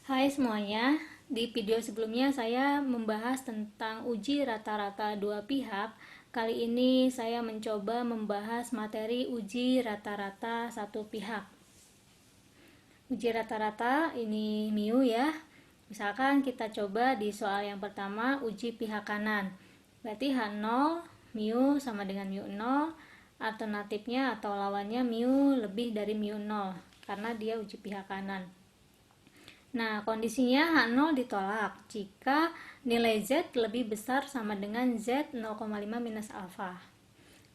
Hai semuanya, di video sebelumnya saya membahas tentang uji rata-rata dua pihak. Kali ini saya mencoba membahas materi uji rata-rata satu pihak. Uji rata-rata ini mu ya. Misalkan kita coba di soal yang pertama uji pihak kanan. Berarti H0 mu sama dengan mu0. Alternatifnya atau lawannya mu lebih dari mu0 karena dia uji pihak kanan. Nah, kondisinya H0 ditolak jika nilai Z lebih besar sama dengan Z 0,5 minus alfa.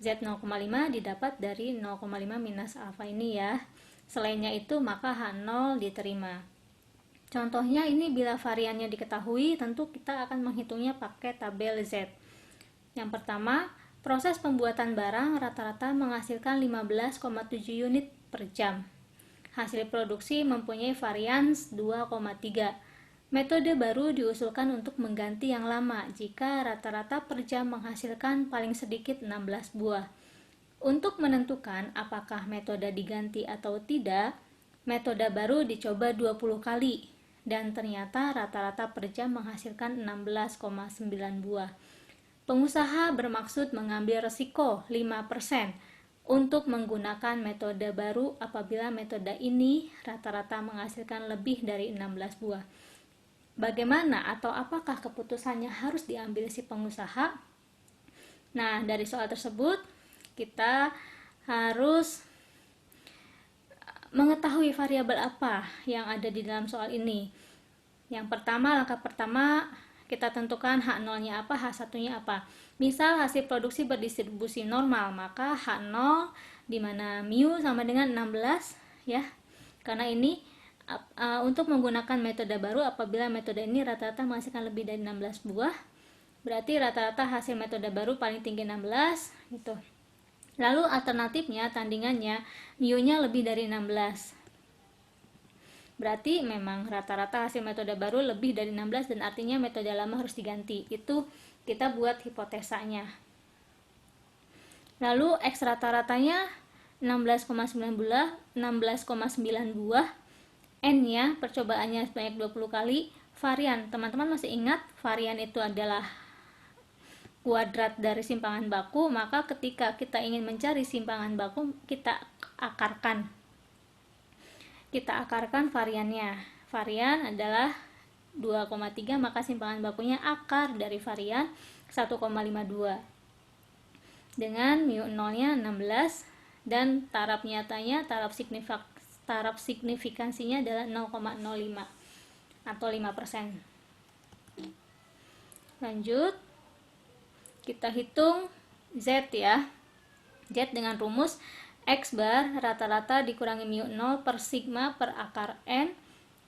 Z 0,5 didapat dari 0,5 minus alfa ini ya. Selainnya itu maka H0 diterima. Contohnya ini bila variannya diketahui, tentu kita akan menghitungnya pakai tabel Z. Yang pertama, proses pembuatan barang rata-rata menghasilkan 15,7 unit per jam. Hasil produksi mempunyai varians 2,3. Metode baru diusulkan untuk mengganti yang lama jika rata-rata per jam menghasilkan paling sedikit 16 buah. Untuk menentukan apakah metode diganti atau tidak, metode baru dicoba 20 kali dan ternyata rata-rata per jam menghasilkan 16,9 buah. Pengusaha bermaksud mengambil resiko 5% untuk menggunakan metode baru apabila metode ini rata-rata menghasilkan lebih dari 16 buah. Bagaimana atau apakah keputusannya harus diambil si pengusaha? Nah, dari soal tersebut kita harus mengetahui variabel apa yang ada di dalam soal ini. Yang pertama, langkah pertama kita tentukan H0-nya apa, H1-nya apa. Misal hasil produksi berdistribusi normal, maka H0 di mana mu sama dengan 16 ya. Karena ini untuk menggunakan metode baru apabila metode ini rata-rata menghasilkan lebih dari 16 buah, berarti rata-rata hasil metode baru paling tinggi 16 gitu. Lalu alternatifnya tandingannya mu-nya lebih dari 16. Berarti memang rata-rata hasil metode baru lebih dari 16 dan artinya metode lama harus diganti. Itu kita buat hipotesanya. Lalu X rata-ratanya 16,9 buah. N-nya percobaannya sebanyak 20 kali. Varian, teman-teman masih ingat varian itu adalah kuadrat dari simpangan baku, maka ketika kita ingin mencari simpangan baku, kita akarkan variannya. Varian adalah 2,3, maka simpangan bakunya akar dari varian 1,52 dengan mu0 nya 16 dan taraf nyatanya, taraf signifikansinya adalah 0,05 atau 5%. Lanjut, kita hitung Z ya. Z dengan rumus X bar rata-rata dikurangi mu0 per sigma per akar N.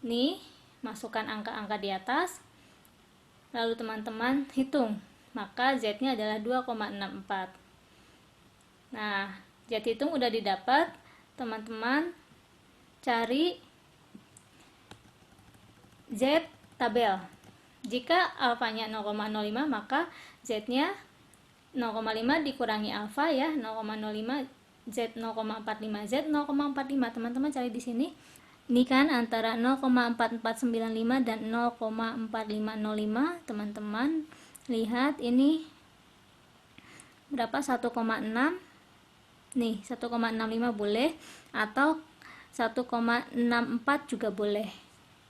Nih, masukkan angka-angka di atas. Lalu teman-teman hitung. Maka Z-nya adalah 2,64. Nah, Z hitung udah didapat. Teman-teman cari Z tabel. Jika alfanya 0,05 maka Z-nya 0,5 dikurangi alfa ya, 0,05 Z 0,45, Z 0,45. Teman-teman cari di sini. Ini kan antara 0,4495 dan 0,4505. Teman-teman lihat ini berapa? 1,6. Nih, 1,65 boleh atau 1,64 juga boleh.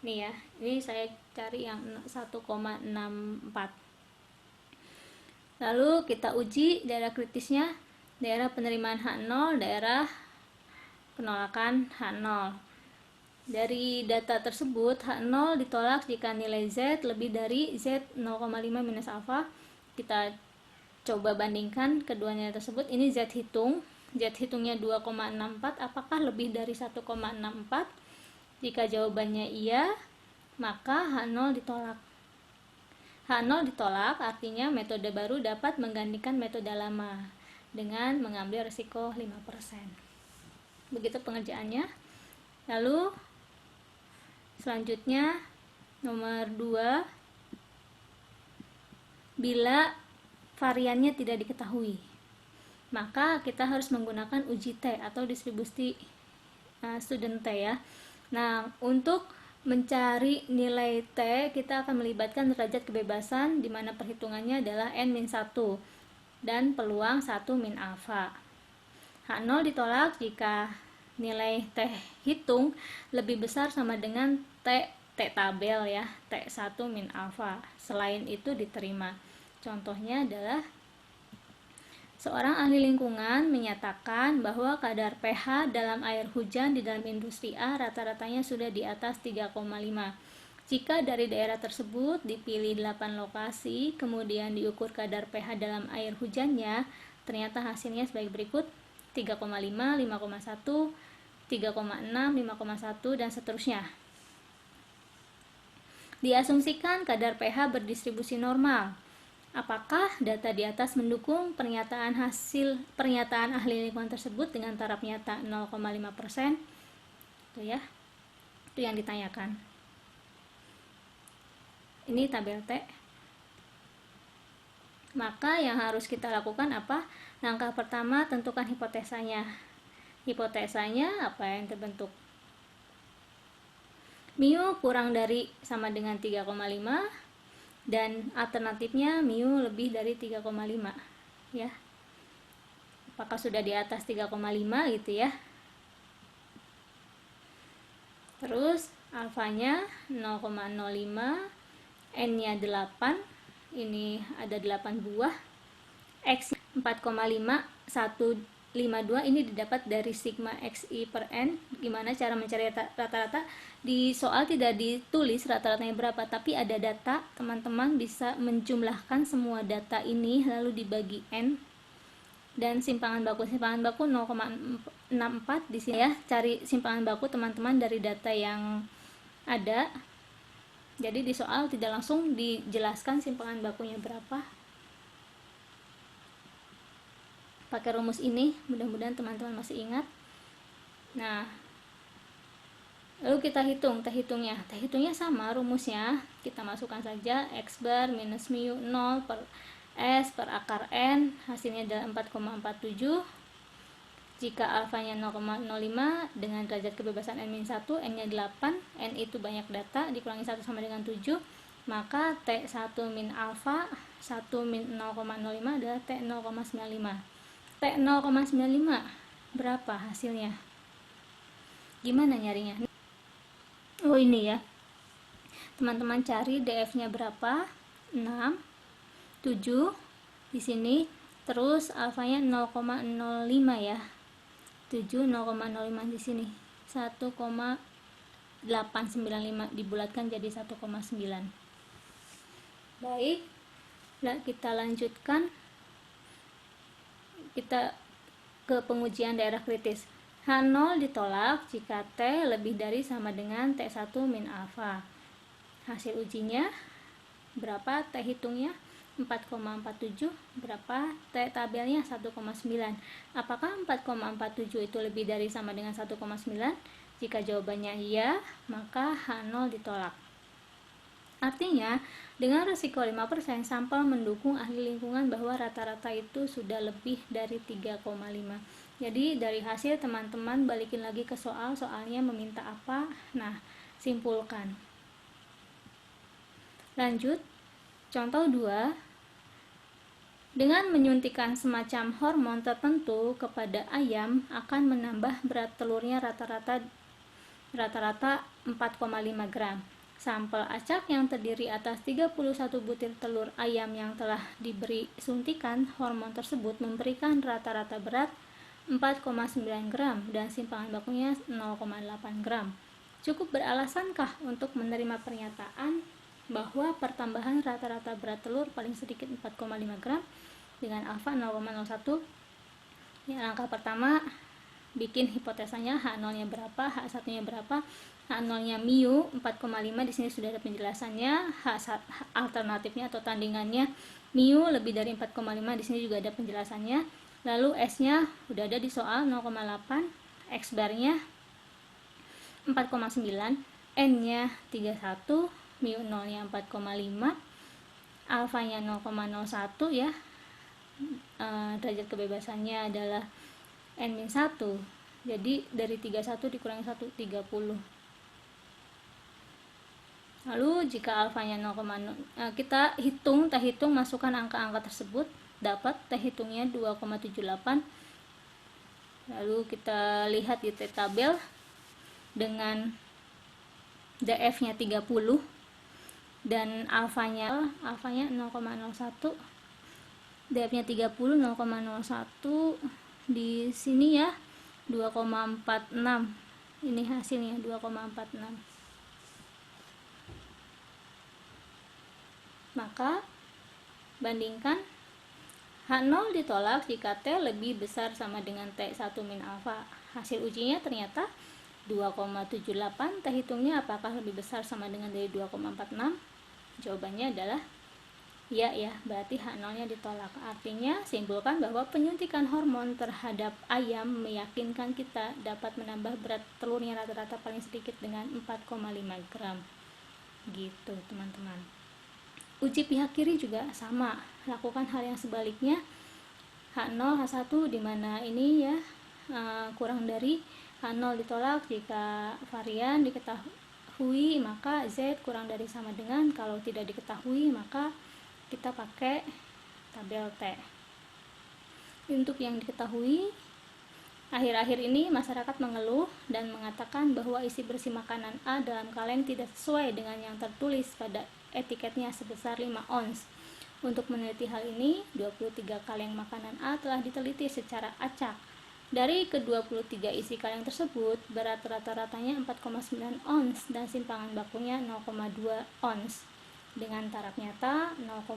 Nih ya. Ini saya cari yang 1,64. Lalu kita uji daerah kritisnya, daerah penerimaan H0, daerah penolakan H0. Dari data tersebut, H0 ditolak jika nilai Z lebih dari Z 0,5 minus alfa. Kita coba bandingkan keduanya tersebut. Ini Z hitung. Z hitungnya 2,64. Apakah lebih dari 1,64? Jika jawabannya iya, maka H0 ditolak. H0 ditolak artinya metode baru dapat menggantikan metode lama dengan mengambil risiko 5%. Begitu pengerjaannya. Lalu selanjutnya nomor 2, bila variannya tidak diketahui, maka kita harus menggunakan uji T atau distribusi student T ya. Nah, untuk mencari nilai T, kita akan melibatkan derajat kebebasan di mana perhitungannya adalah N-1 dan peluang 1 min alfa. H0 ditolak jika nilai T hitung lebih besar sama dengan T tabel ya, T1 min alfa. Selain itu diterima. Contohnya adalah seorang ahli lingkungan menyatakan bahwa kadar pH dalam air hujan di dalam industri A rata-ratanya sudah di atas 3,5. Jika dari daerah tersebut dipilih 8 lokasi, kemudian diukur kadar pH dalam air hujannya, ternyata hasilnya sebagai berikut: 3,5, 5,1, 3,6, 5,1, dan seterusnya. Diasumsikan kadar pH berdistribusi normal. Apakah data di atas mendukung pernyataan ahli lingkungan tersebut dengan taraf nyata 0,5%? Itu ya. Itu yang ditanyakan. Ini tabel T. Maka yang harus kita lakukan apa? Langkah pertama, tentukan hipotesanya. Hipotesanya apa yang terbentuk? Mu kurang dari sama dengan 3,5 dan alternatifnya mu lebih dari 3,5 ya. Apakah sudah di atas 3,5 gitu ya. Terus alfanya 0,05, n-nya 8, ini ada 8 buah, x 4,5, 152, ini didapat dari sigma xi per n. Gimana cara mencari rata-rata? Di soal tidak ditulis rata-ratanya berapa, tapi ada data, teman-teman bisa menjumlahkan semua data ini lalu dibagi n, dan simpangan baku 0,64 di sini ya. Cari simpangan baku teman-teman dari data yang ada. Jadi di soal tidak langsung dijelaskan simpangan bakunya berapa. Pakai rumus ini, mudah-mudahan teman-teman masih ingat. Nah, lalu kita hitung T hitungnya sama rumusnya, kita masukkan saja x bar minus mu 0 per S per akar N, hasilnya adalah 4,47. Jika alfanya 0,05 dengan derajat kebebasan N-1, N-nya 8, N itu banyak data, dikurangi 1 sama dengan 7, maka T1 min alfa 1 min 0,05 adalah T 0,95. T 0,95 berapa hasilnya? Gimana nyarinya? Oh ini ya, teman-teman cari DF-nya berapa? 6, 7 di sini, terus alfanya 0,05 ya, 7, 0,05 di sini, 1,895 dibulatkan jadi 1,9. Baik, kita lanjutkan, kita ke pengujian daerah kritis. H0 ditolak jika T lebih dari sama dengan T1 min alfa. Hasil ujinya berapa? T hitungnya 4,47, berapa? T tabelnya 1,9. Apakah 4,47 itu lebih dari sama dengan 1,9? Jika jawabannya iya, maka H0 ditolak. Artinya, dengan risiko 5%, sampel mendukung ahli lingkungan bahwa rata-rata itu sudah lebih dari 3,5. Jadi dari hasil teman-teman balikin lagi ke soalnya meminta apa? Nah, simpulkan. Lanjut, contoh 2. Dengan menyuntikkan semacam hormon tertentu kepada ayam akan menambah berat telurnya rata-rata 4,5 gram. Sampel acak yang terdiri atas 31 butir telur ayam yang telah diberi suntikan hormon tersebut memberikan rata-rata berat 4,9 gram dan simpangan bakunya 0,8 gram. Cukup beralasankah untuk menerima pernyataan bahwa pertambahan rata-rata berat telur paling sedikit 4,5 gram dengan alfa 0,01? Ya, langkah pertama, bikin hipotesanya, H0-nya berapa, H1-nya berapa. H0-nya mu 4,5, di sini sudah ada penjelasannya. Alternatifnya atau tandingannya mu lebih dari 4,5, di sini juga ada penjelasannya. Lalu S-nya udah ada di soal 0,8, X bar-nya 4,9, N-nya 31, mu 0-nya 4,5, alfanya 0,01 ya. Derajat kebebasannya adalah N-1, jadi dari 31 dikurangi 1, 30. Lalu jika alfanya 0,0, kita hitung, masukkan angka-angka tersebut, dapat T hitungnya 2,78. Lalu kita lihat di tabel dengan DF-nya 30 dan alfanya 0,01, DF-nya 30, 0,01 di sini ya 2,46. Ini hasilnya 2,46. Maka bandingkan H0 ditolak jika T lebih besar sama dengan T1 min alfa. Hasil ujinya ternyata 2,78. T hitungnya apakah lebih besar sama dengan dari 2,46? Jawabannya adalah ya, berarti H0-nya ditolak. Artinya simpulkan bahwa penyuntikan hormon terhadap ayam meyakinkan kita dapat menambah berat telurnya rata-rata paling sedikit dengan 4,5 gram. Gitu teman-teman. Uji pihak kiri juga sama, lakukan hal yang sebaliknya. H0, H1 dimana ini ya kurang dari H0 ditolak jika varian diketahui, maka Z kurang dari sama dengan, kalau tidak diketahui maka kita pakai tabel T. Untuk yang diketahui, akhir-akhir ini masyarakat mengeluh dan mengatakan bahwa isi bersih makanan A dalam kaleng tidak sesuai dengan yang tertulis pada etiketnya sebesar 5 ons. Untuk meneliti hal ini, 23 kaleng makanan A telah diteliti secara acak. Dari ke-23 isi kaleng tersebut, berat rata-ratanya 4,9 ons dan simpangan bakunya 0,2 ons dengan taraf nyata 0,05.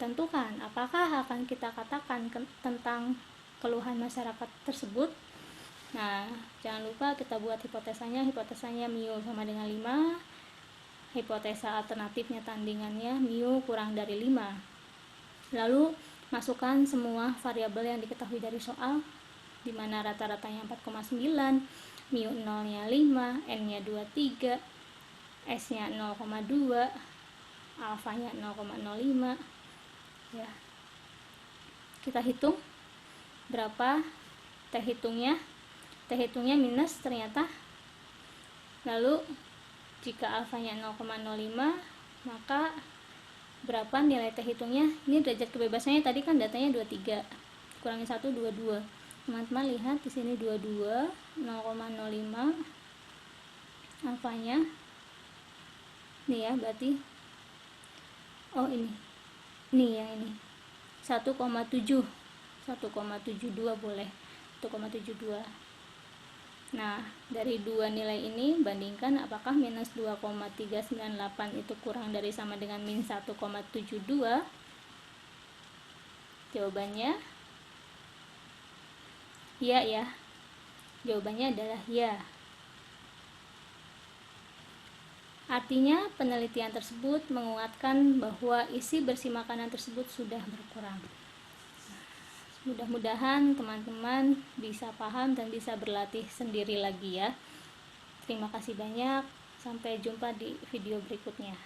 Tentukan apakah akan kita katakan tentang keluhan masyarakat tersebut. Nah, jangan lupa kita buat hipotesanya. Hipotesanya mu sama dengan 5. Hipotesa alternatifnya tandingannya mu kurang dari 5. Lalu masukkan semua variabel yang diketahui dari soal, di mana rata-ratanya 4,9, mu 0-nya 5, n-nya 23, s-nya 0,2, alfanya 0,05. Ya. Kita hitung berapa T hitungnya. T hitungnya minus ternyata. Lalu jika alfanya 0,05, maka berapa nilai T hitungnya? Ini derajat kebebasannya tadi kan datanya 23. Kurangi 1, 22. Teman-teman lihat di sini 22, 0,05. Alfanya ini ya, berarti ini yang ini 1,7, 1,72 boleh, 1,72. Nah, dari dua nilai ini bandingkan apakah minus 2,398 itu kurang dari sama dengan min 1,72. Jawabannya ya. Jawabannya adalah ya. Artinya penelitian tersebut menguatkan bahwa isi bersih makanan tersebut sudah berkurang. Mudah-mudahan teman-teman bisa paham dan bisa berlatih sendiri lagi ya. Terima kasih banyak. Sampai jumpa di video berikutnya.